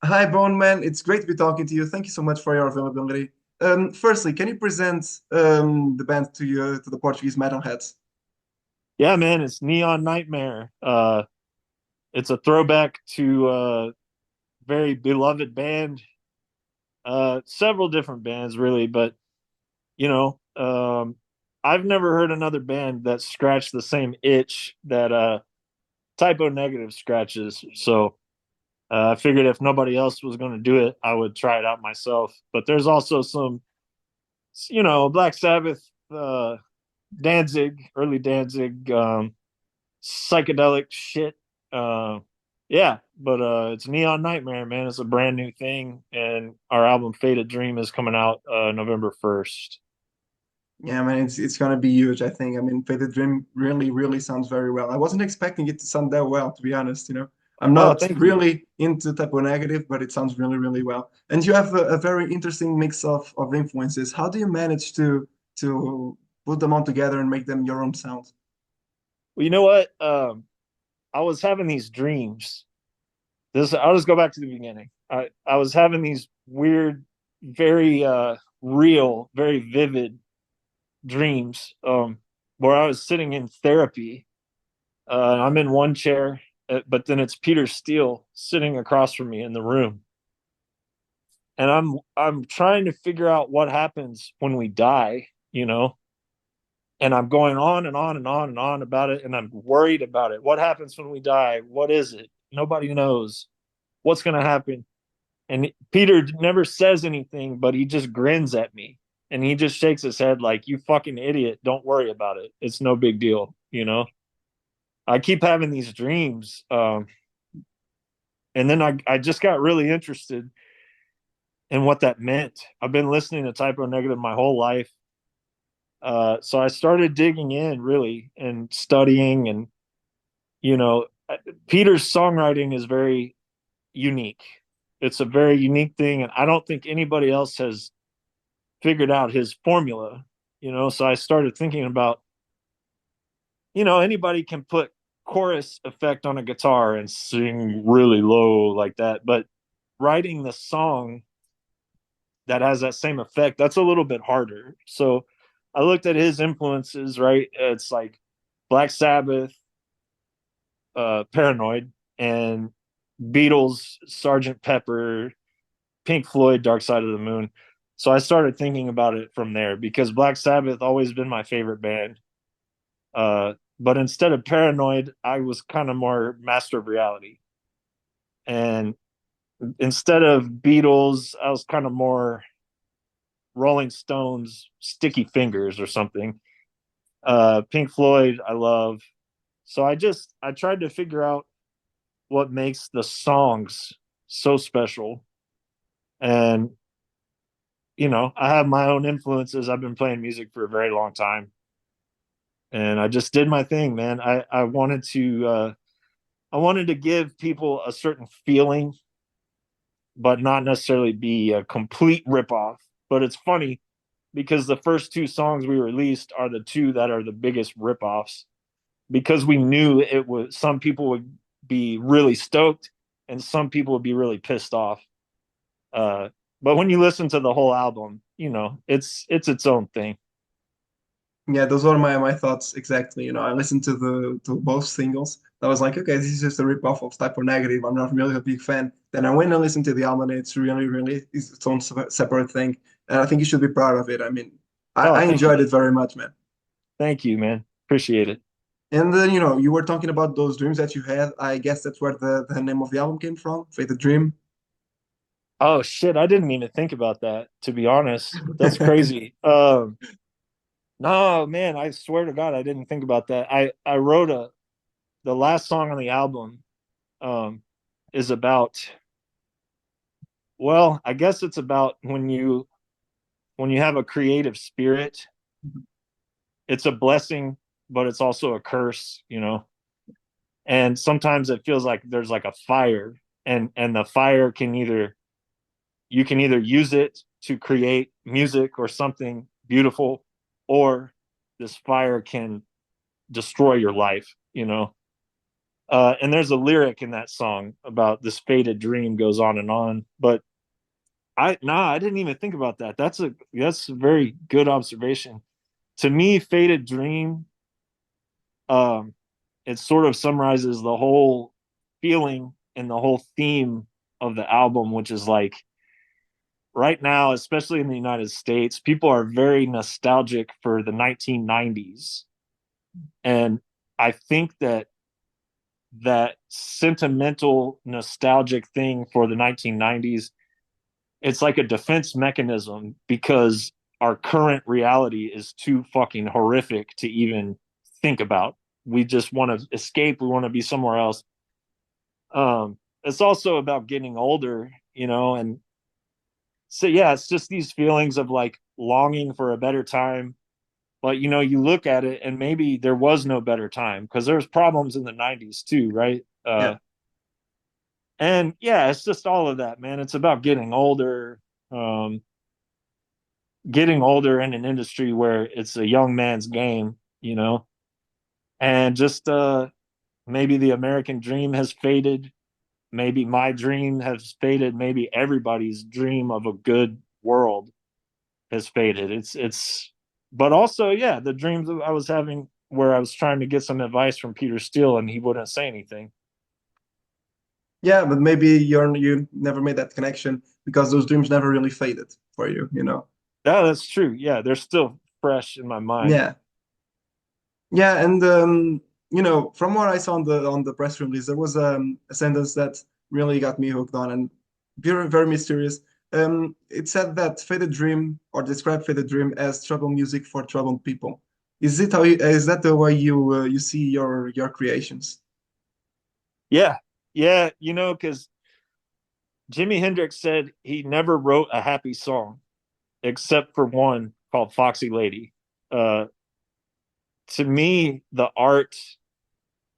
Hi, Bone Man. It's great to be talking to you. Thank you so much for your availability. Firstly, can you present the band to the Portuguese metalheads? Yeah, man, it's Neon Nightmare. It's a throwback to a very beloved band. Several different bands, really, but you know, I've never heard another band that scratched the same itch that Typo Negative scratches. So I figured if nobody else was going to do it, I would try it out myself. But there's also some, Black Sabbath, Danzig, early Danzig. Psychedelic shit. Uh, yeah, but it's Neon Nightmare, man. It's a brand new thing, and our album Faded Dream is coming out November 1st. Yeah, man, it's gonna be huge, I think. I mean, Play the Dream really sounds very well. I wasn't expecting it to sound that well, to be honest, you know. I'm Oh, not thank you. really into typo negative, but it sounds really well. And you have a very interesting mix of influences. How do you manage to put them all together and make them your own sound? Well, you know what? I was having these dreams. I'll just go back to the beginning. I was having these weird, very real, very vivid dreams where I was sitting in therapy. I'm in one chair, but then it's Peter Steele sitting across from me in the room, and I'm trying to figure out what happens when we die, you know. And I'm going on and on and on and on about it, and I'm worried about it. What happens when we die? What is it? Nobody knows what's going to happen. And Peter never says anything, but he just grins at me, and he just shakes his head like, "You fucking idiot! Don't worry about it. It's no big deal." I keep having these dreams, and then I just got really interested in what that meant. I've been listening to Typo Negative my whole life. So I started digging in really and studying, and you know, Peter's songwriting is very unique. It's a very unique thing, and I don't think anybody else has figured out his formula. So I started thinking about, anybody can put chorus effect on a guitar and sing really low like that, but writing the song that has that same effect, that's a little bit harder. So I looked at his influences, right? It's like Black Sabbath, Paranoid, and Beatles, Sergeant Pepper, Pink Floyd, Dark Side of the Moon. So I started thinking about it from there because Black Sabbath always been my favorite band. But instead of Paranoid, I was kind of more Master of Reality. And instead of Beatles, I was kind of more Rolling Stones, Sticky Fingers or something. Pink Floyd, I love. So I tried to figure out what makes the songs so special. And I have my own influences. I've been playing music for a very long time, and I just did my thing, man. I wanted to give people a certain feeling, but not necessarily be a complete ripoff. But it's funny because the first two songs we released are the two that are the biggest ripoffs because we knew it was some people would be really stoked and some people would be really pissed off. Uh, but when you listen to the whole album, it's its own thing. Yeah, those are my thoughts exactly. You know, I listened to both singles. I was like, okay, this is just a rip-off of Type O Negative. I'm not really a big fan. Then I went and listened to the album, and it's really is its own separate thing. And I think you should be proud of it. I mean, Oh, I thank you, enjoyed it very much, man. thank you, man. Appreciate it. And then, you know, you were talking about those dreams that you had. I guess that's where the name of the album came from, Fated Dream. Oh shit, I didn't even think about that. To be honest, that's crazy. No, man, I swear to God, I didn't think about that. I wrote a the last song on the album um, is about. Well, I guess it's about when you have a creative spirit. It's a blessing, but it's also a curse. And sometimes it feels like there's like a fire, and the fire can either you can either use it to create music or something beautiful, or this fire can destroy your life. And there's a lyric in that song about this faded dream goes on and on. But I didn't even think about that. That's a very good observation. To me, faded dream, um, it sort of summarizes the whole feeling and the whole theme of the album, which is like right now, especially in the United States, people are very nostalgic for the 1990s. And I think that sentimental nostalgic thing for the 1990s, it's like a defense mechanism because our current reality is too fucking horrific to even think about. We just want to escape, we want to be somewhere else. It's also about getting older, and so yeah, it's just these feelings of like longing for a better time. But you look at it and maybe there was no better time because there's problems in the 90s too, right? Yeah. And yeah, it's just all of that, man. It's about um, getting older in an industry where it's a young man's game, and just maybe the American dream has faded. Maybe my dream has faded. Maybe everybody's dream of a good world has faded. But also, yeah, the dreams that I was having where I was trying to get some advice from Peter Steele and he wouldn't say anything. Yeah, but maybe you never made that connection because those dreams never really faded for you, you know. Yeah, that's true. Yeah, they're still fresh in my mind. Yeah. Yeah, and from what I saw on the press release, there was a sentence that really got me hooked on and very very mysterious. It said that Faded Dream or described Faded Dream as trouble music for troubled people. Is that the way you see your creations? Yeah, yeah, because Jimi Hendrix said he never wrote a happy song except for one called Foxy Lady. Uh, to me, the art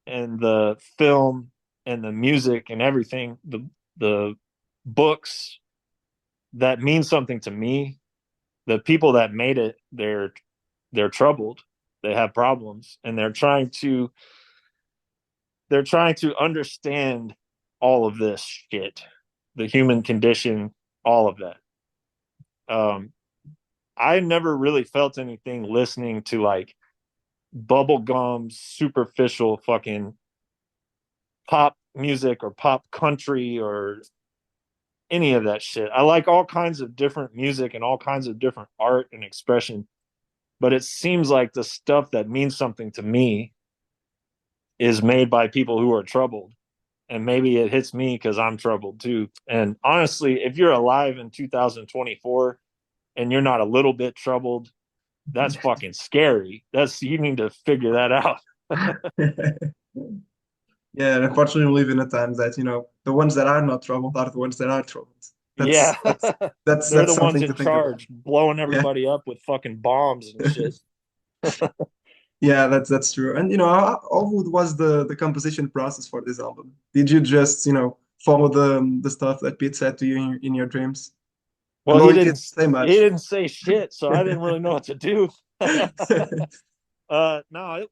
and the film and the music and everything, the books that mean something to me, the people that made it, they're troubled, they have problems, and they're trying to understand all of this shit, the human condition, all of that. Um, I never really felt anything listening to like bubblegum, superficial fucking pop music or pop country or any of that shit. I like all kinds of different music and all kinds of different art and expression, but it seems like the stuff that means something to me is made by people who are troubled. And maybe it hits me because I'm troubled too. And honestly, if you're alive in 2024 and you're not a little bit troubled, that's fucking scary. You need to figure that out. Yeah, and unfortunately, we live in a time that, the ones that are not troubled are the ones that are troubled. Yeah. That's that's that's They're that's the ones something to in think about. charge, blowing Yeah. everybody up with fucking bombs and shit. Yeah, that's true. And how was the composition process for this album? Did you just, follow the stuff that Pete said to you in your dreams? I Well, know he he didn't didn't say he much. didn't say shit, so I didn't really know what to do. No,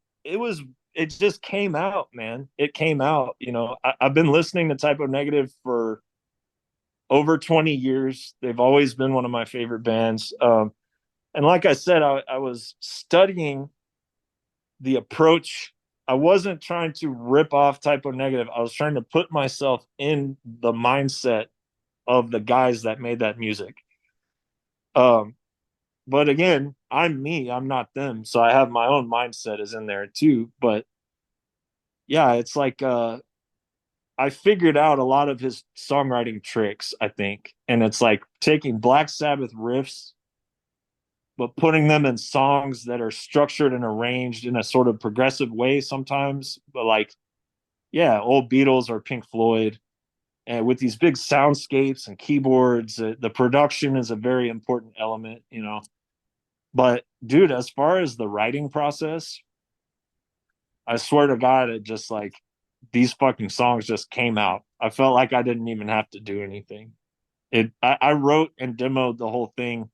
it just came out, man. It came out. I've been listening to Typo Negative for over 20 years. They've always been one of my favorite bands. And like I said, I was studying the approach. I wasn't trying to rip off Typo Negative. I was trying to put myself in the mindset of the guys that made that music. Um, but again, I'm me. I'm not them. So I have my own mindset is in there too. But yeah, it's like I figured out a lot of his songwriting tricks, I think. And it's like taking Black Sabbath riffs, but putting them in songs that are structured and arranged in a sort of progressive way sometimes. But like, yeah, old Beatles or Pink Floyd. And with these big soundscapes and keyboards, the production is a very important element. But dude, as far as the writing process, I swear to God, it just like these fucking songs just came out. I felt like I didn't even have to do anything. I wrote and demoed the whole thing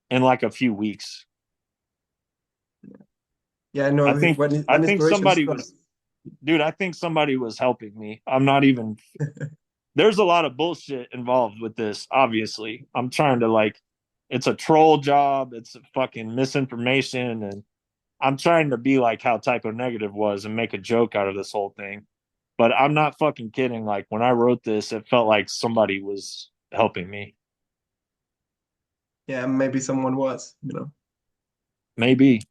in like a few weeks. Yeah, I no, think when I when think inspiration somebody was strikes. dude, I think somebody was helping me. I'm not even, there's a lot of bullshit involved with this, obviously. I'm trying to like, it's a troll job, it's a fucking misinformation, and I'm trying to be like how Typo Negative was and make a joke out of this whole thing. But I'm not fucking kidding. Like when I wrote this, it felt like somebody was helping me. Yeah, maybe someone was, you know. Maybe.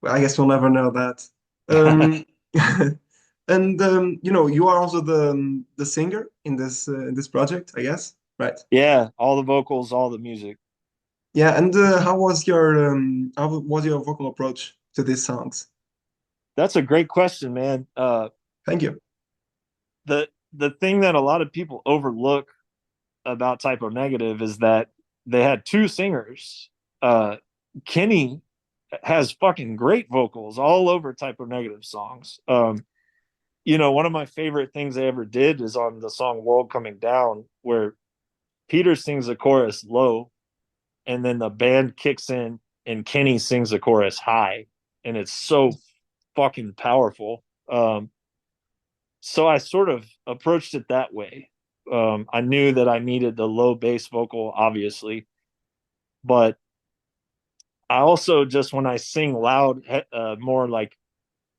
Well, I guess we'll never know that. Um, and you know, you are also the singer in this project, I guess, right? Yeah, all the vocals, all the music. Yeah, and how was your vocal approach to these songs? That's a great question, man. Thank you. The thing that a lot of people overlook about Typo Negative is that they had two singers. Uh, Kenny has fucking great vocals all over Typo Negative songs. One of my favorite things they ever did is on the song World Coming Down, where Peter sings the chorus low, and then the band kicks in and Kenny sings the chorus high. And it's so fucking powerful. So I sort of approached it that way. I knew that I needed the low bass vocal, obviously, but I also just when I sing loud, more like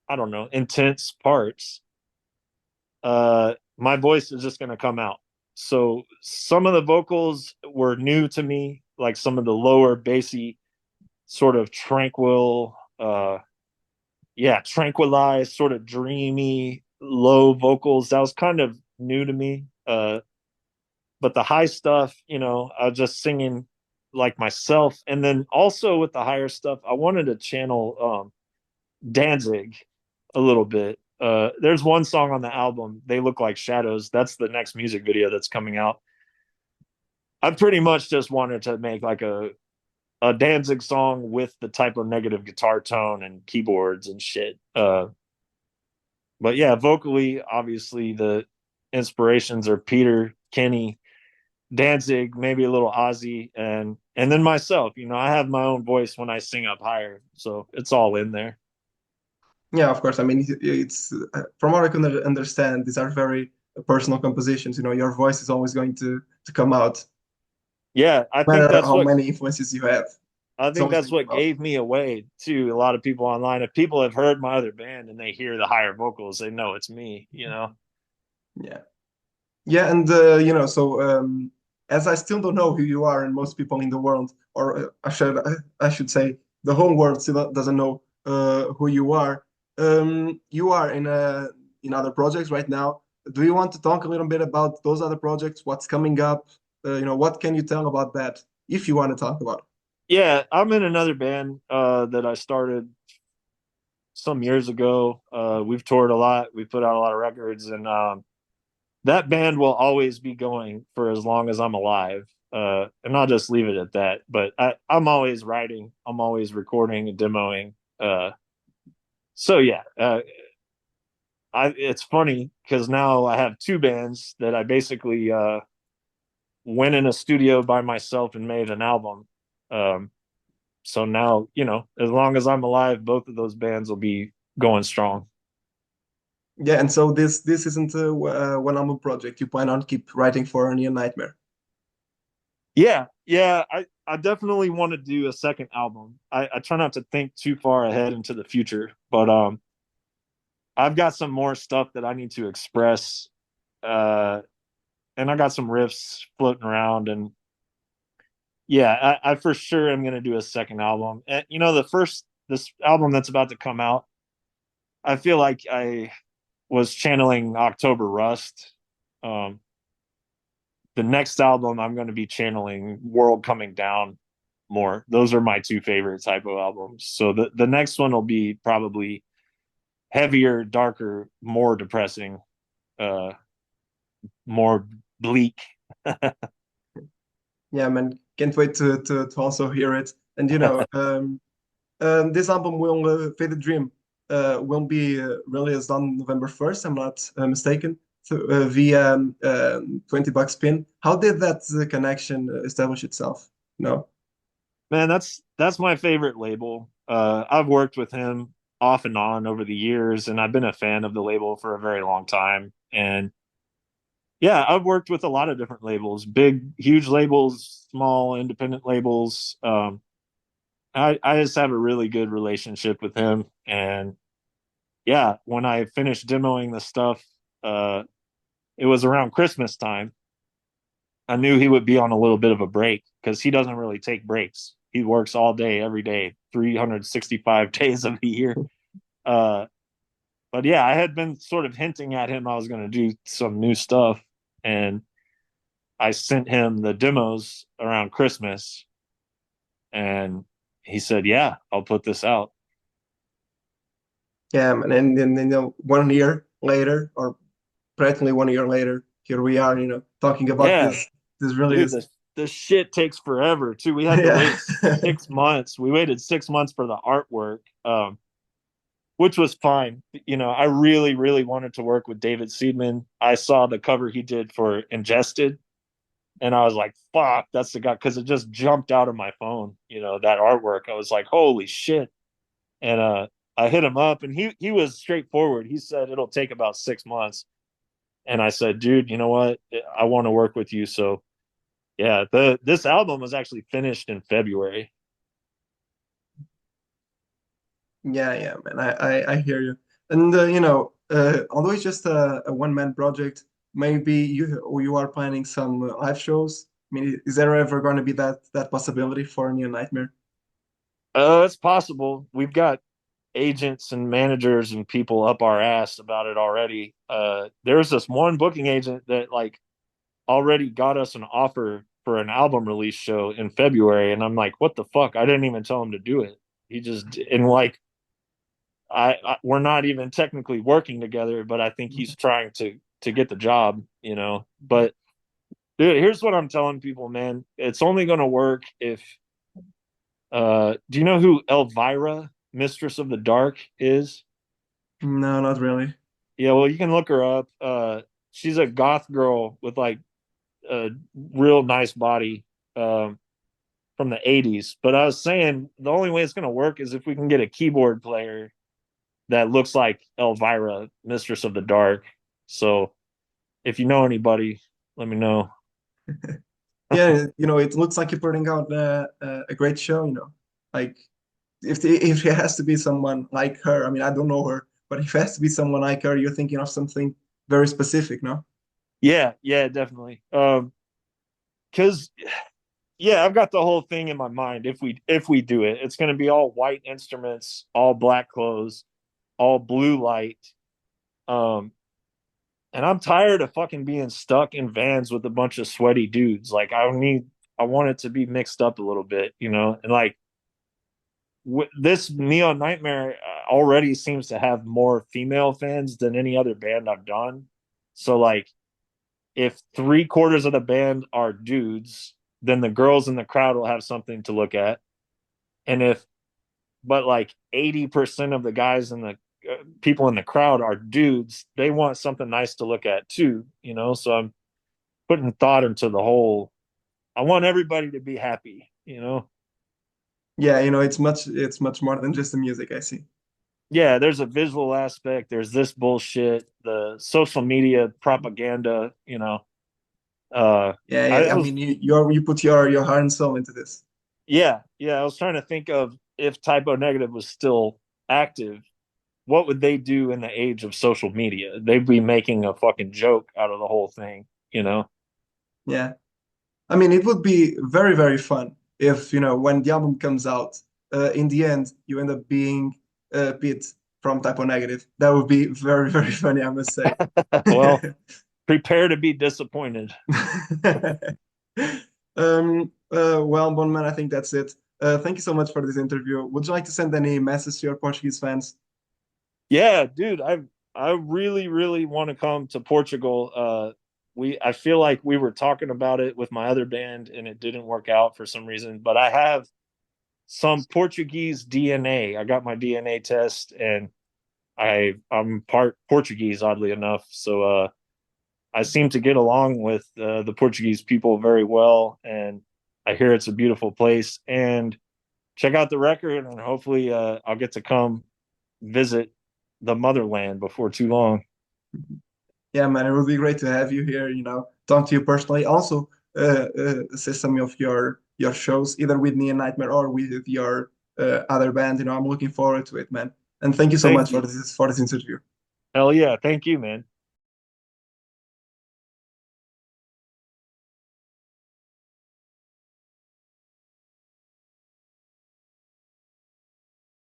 I don't know, intense parts, my voice is just going to come out. So some of the vocals were new to me, like some of the lower bassy, sort of tranquil, tranquilized, sort of dreamy, low vocals. That was kind of new to me. But the high stuff, I was just singing like myself. And then also with the higher stuff, I wanted to channel Danzig a little bit. There's one song on the album, They Look Like Shadows. That's the next music video that's coming out. I pretty much just wanted to make like a Danzig song with the Type of Negative guitar tone and keyboards and shit. But yeah, vocally, obviously the inspirations are Peter, Kenny, Danzig, maybe a little Ozzy, and then myself. I have my own voice when I sing up higher, so it's all in there. Yeah, of course. I mean, it's from what I can understand, these are very personal compositions. You know, your voice is always going to come out, Yeah, no matter how many influences you have. I It's think always that's going to what come out. gave me away to a lot of people online. If people have heard my other band and they hear the higher vocals, they know it's me. Yeah. Yeah, and you know, so as I still don't know who you are, and most people in the world, or I should say, the whole world still doesn't know who you are. You are in other projects right now. Do you want to talk a little bit about those other projects? What's coming up? You know, what can you tell about that if you want to talk about it? Yeah, I'm in another band that I started some years ago. We've toured a lot, we've put out a lot of records, and that band will always be going for as long as I'm alive. And I'll just leave it at that. But I'm always writing, I'm always recording and demoing. So yeah, it's funny because now I have two bands that I basically went in a studio by myself and made an album. Um, so now, as long as I'm alive, both of those bands will be going strong. Yeah, and so this isn't a one album project. You plan on keep writing for Neon Nightmare. Yeah. I definitely want to do a second album. I try not to think too far ahead into the future, but I've got some more stuff that I need to express. Uh, and I got some riffs floating around, and yeah, I for sure am gonna do a second album. And this album that's about to come out, I feel like I was channeling October Rust. Um, the next album I'm going to be channeling World Coming Down more. Those are my two favorite type of albums. So the next one will be probably heavier, darker, more depressing, uh, more bleak. Yeah, man, can't wait to also hear it. And you know, this album will Faded Dream will be released on November 1st. I'm not mistaken. So, via $20 pin. How did that connection establish itself? No. Man, that's my favorite label. I've worked with him. off and on over the years, and I've been a fan of the label for a very long time. And yeah, I've worked with a lot of different labels, big, huge labels, small, independent labels. I just have a really good relationship with him. And yeah, when I finished demoing the stuff, uh, it was around Christmas time. I knew he would be on a little bit of a break because he doesn't really take breaks. He works all day, every day, 365 days of the year. Uh, but yeah, I had been sort of hinting at him I was going to do some new stuff. And I sent him the demos around Christmas. And he said, "Yeah, I'll put this out." Yeah, man. And then 1 year later, or practically 1 year later, here we are, talking about Yeah, this dude, release. the shit takes forever too. We had to Yeah. wait 6 months. We waited 6 months for the artwork, which was fine. I really, really wanted to work with David Seidman. I saw the cover he did for Ingested, and I was like, "Fuck, that's the guy!" Because it just jumped out of my phone. That artwork. I was like, "Holy shit!" And I hit him up, and he was straightforward. He said it'll take about 6 months, and I said, "Dude, you know what? I want to work with you." So yeah, the this album was actually finished in February. Yeah, yeah, man. I hear you. And although it's just a one-man project, maybe you are planning some live shows. I mean, is there ever going to be that possibility for Neon Nightmare? It's possible. We've got agents and managers and people up our ass about it already. There's this one booking agent that like already got us an offer for an album release show in February, and I'm like, what the fuck? I didn't even tell him to do it. He just and like we're not even technically working together, but I think he's trying to get the job, But dude, here's what I'm telling people, man. It's only gonna work if do you know who Elvira, Mistress of the Dark, is? No, not really. Yeah, well, you can look her up. She's a goth girl with like a real nice body from the 80s. But I was saying the only way it's going to work is if we can get a keyboard player that looks like Elvira, Mistress of the Dark. So if you know anybody, let me know. Yeah, it looks like you're putting out a great show, Like if it has to be someone like her, I mean, I don't know her, but if it has to be someone like her, you're thinking of something very specific, no? Yeah, yeah, definitely. Because yeah, I've got the whole thing in my mind. If we do it, it's going to be all white instruments, all black clothes, all blue light. Um, and I'm tired of fucking being stuck in vans with a bunch of sweaty dudes. Like I want it to be mixed up a little bit, and like this Neon Nightmare already seems to have more female fans than any other band I've done. So like, if 3/4 of the band are dudes, then the girls in the crowd will have something to look at. And if but like 80% of the guys in the people in the crowd are dudes, they want something nice to look at too. So I'm putting thought into the whole. I want everybody to be happy. Yeah, it's much more than just the music, I see. Yeah, there's a visual aspect, there's this bullshit, the social media propaganda. uh Yeah, I yeah. I was mean, you put your heart and soul into this. yeah, I was trying to think of if Typo Negative was still active, what would they do in the age of social media? They'd be making a fucking joke out of the whole thing. Yeah. I mean, it would be very, very fun if, when the album comes out, in the end, you end up being Pete from Typo Negative. That would be very, very funny, I must say. Well, prepare to be disappointed. Well, Bonman, I think that's it. Thank you so much for this interview. Would you like to send any message to your Portuguese fans? Yeah, dude, I really, really want to come to Portugal. I feel like we were talking about it with my other band and it didn't work out for some reason, but I have some Portuguese DNA. I got my DNA test and I'm part Portuguese, oddly enough. So I seem to get along with the Portuguese people very well, and I hear it's a beautiful place. And check out the record, and hopefully I'll get to come visit the motherland before too long. Yeah, man, it would be great to have you here, talk to you personally. Also, see some of your shows, either with Neon Nightmare or with your other band. I'm looking forward to it, man. And thank you so Thank much for you. this interview. Hell yeah. Thank you, man.